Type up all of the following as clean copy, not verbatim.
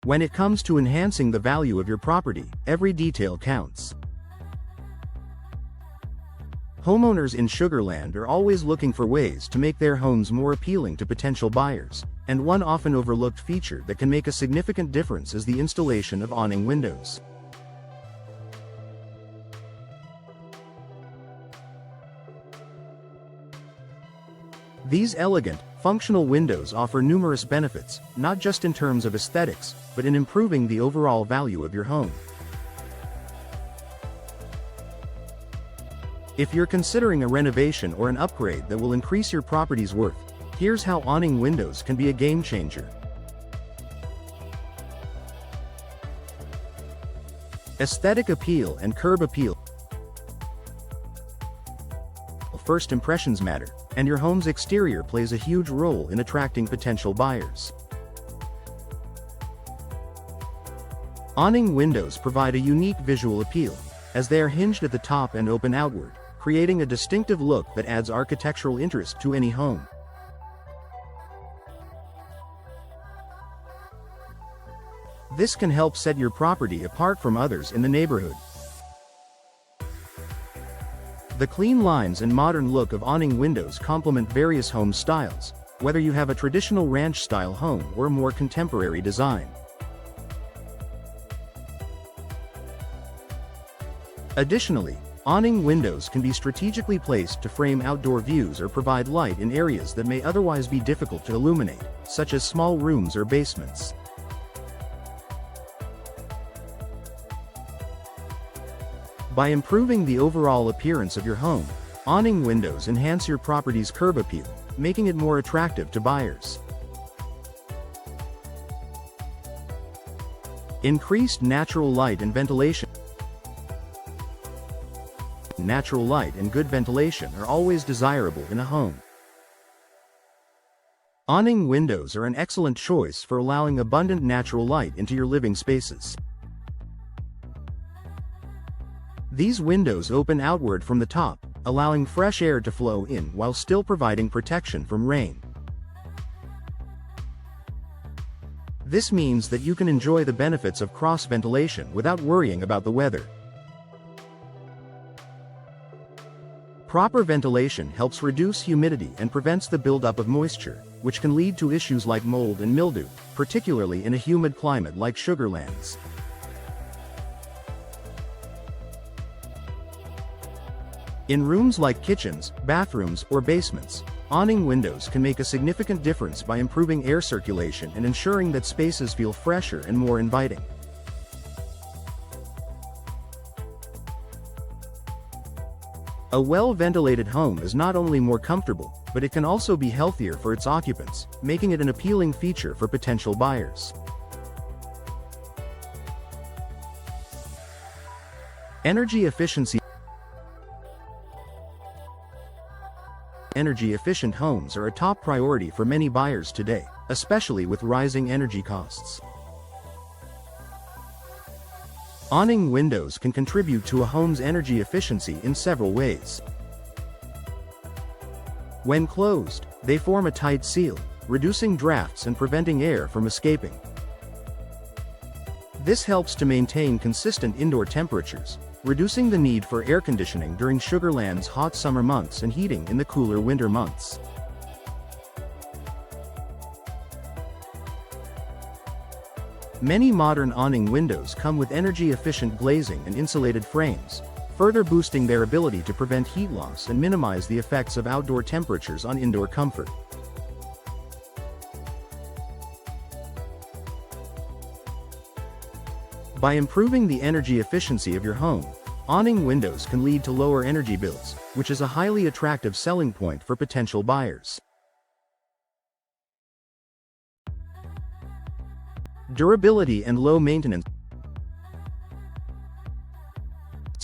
When it comes to enhancing the value of your property, every detail counts. Homeowners in Sugar Land are always looking for ways to make their homes more appealing to potential buyers, and one often overlooked feature that can make a significant difference is the installation of awning windows. These elegant, functional windows offer numerous benefits, not just in terms of aesthetics, but in improving the overall value of your home. If you're considering a renovation or an upgrade that will increase your property's worth, here's how awning windows can be a game changer. Aesthetic appeal and curb appeal. First impressions matter, and your home's exterior plays a huge role in attracting potential buyers. Awning windows provide a unique visual appeal, as they are hinged at the top and open outward, creating a distinctive look that adds architectural interest to any home. This can help set your property apart from others in the neighborhood. The clean lines and modern look of awning windows complement various home styles, whether you have a traditional ranch-style home or a more contemporary design. Additionally, awning windows can be strategically placed to frame outdoor views or provide light in areas that may otherwise be difficult to illuminate, such as small rooms or basements. By improving the overall appearance of your home, awning windows enhance your property's curb appeal, making it more attractive to buyers. Increased natural light and ventilation. Natural light and good ventilation are always desirable in a home. Awning windows are an excellent choice for allowing abundant natural light into your living spaces. These windows open outward from the top, allowing fresh air to flow in while still providing protection from rain. This means that you can enjoy the benefits of cross ventilation without worrying about the weather. Proper ventilation helps reduce humidity and prevents the buildup of moisture, which can lead to issues like mold and mildew, particularly in a humid climate like Sugar Land's. In rooms like kitchens, bathrooms, or basements, awning windows can make a significant difference by improving air circulation and ensuring that spaces feel fresher and more inviting. A well-ventilated home is not only more comfortable, but it can also be healthier for its occupants, making it an appealing feature for potential buyers. Energy efficiency. Energy-efficient homes are a top priority for many buyers today, especially with rising energy costs. Awning windows can contribute to a home's energy efficiency in several ways. When closed, they form a tight seal, reducing drafts and preventing air from escaping. This helps to maintain consistent indoor temperatures, reducing the need for air conditioning during Sugar Land's hot summer months and heating in the cooler winter months. Many modern awning windows come with energy-efficient glazing and insulated frames, further boosting their ability to prevent heat loss and minimize the effects of outdoor temperatures on indoor comfort. By improving the energy efficiency of your home, awning windows can lead to lower energy bills, which is a highly attractive selling point for potential buyers. Durability and low maintenance.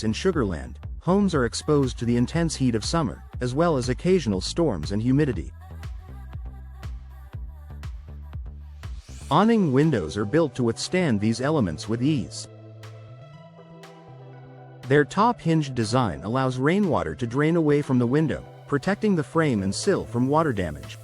In Sugar Land, homes are exposed to the intense heat of summer, as well as occasional storms and humidity. Awning windows are built to withstand these elements with ease. Their top-hinged design allows rainwater to drain away from the window, protecting the frame and sill from water damage.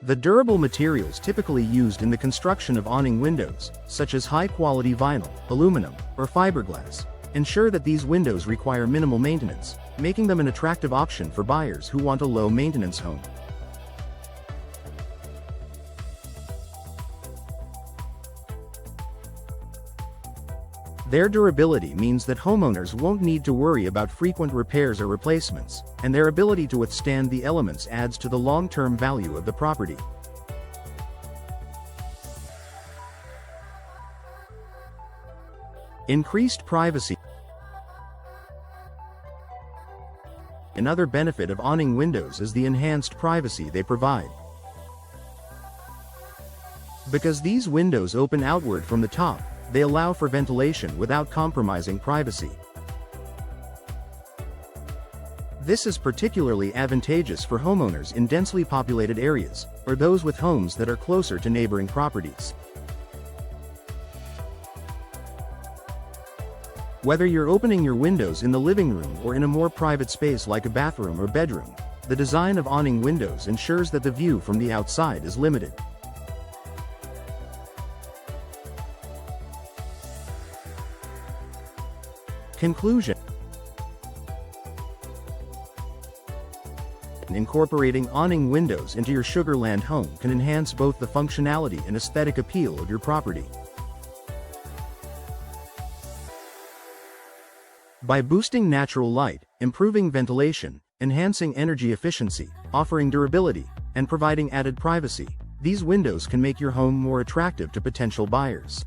The durable materials typically used in the construction of awning windows, such as high-quality vinyl, aluminum, or fiberglass, ensure that these windows require minimal maintenance, making them an attractive option for buyers who want a low-maintenance home. Their durability means that homeowners won't need to worry about frequent repairs or replacements, and their ability to withstand the elements adds to the long-term value of the property. Increased privacy. Another benefit of awning windows is the enhanced privacy they provide. Because these windows open outward from the top, they allow for ventilation without compromising privacy. This is particularly advantageous for homeowners in densely populated areas, or those with homes that are closer to neighboring properties. Whether you're opening your windows in the living room or in a more private space like a bathroom or bedroom, the design of awning windows ensures that the view from the outside is limited. Conclusion. Incorporating awning windows into your Sugar Land home can enhance both the functionality and aesthetic appeal of your property. By boosting natural light, improving ventilation, enhancing energy efficiency, offering durability, and providing added privacy, these windows can make your home more attractive to potential buyers.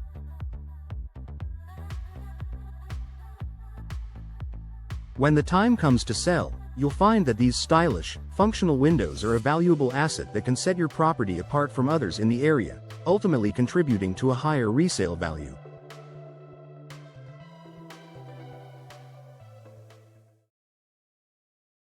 When the time comes to sell, you'll find that these stylish, functional windows are a valuable asset that can set your property apart from others in the area, ultimately contributing to a higher resale value.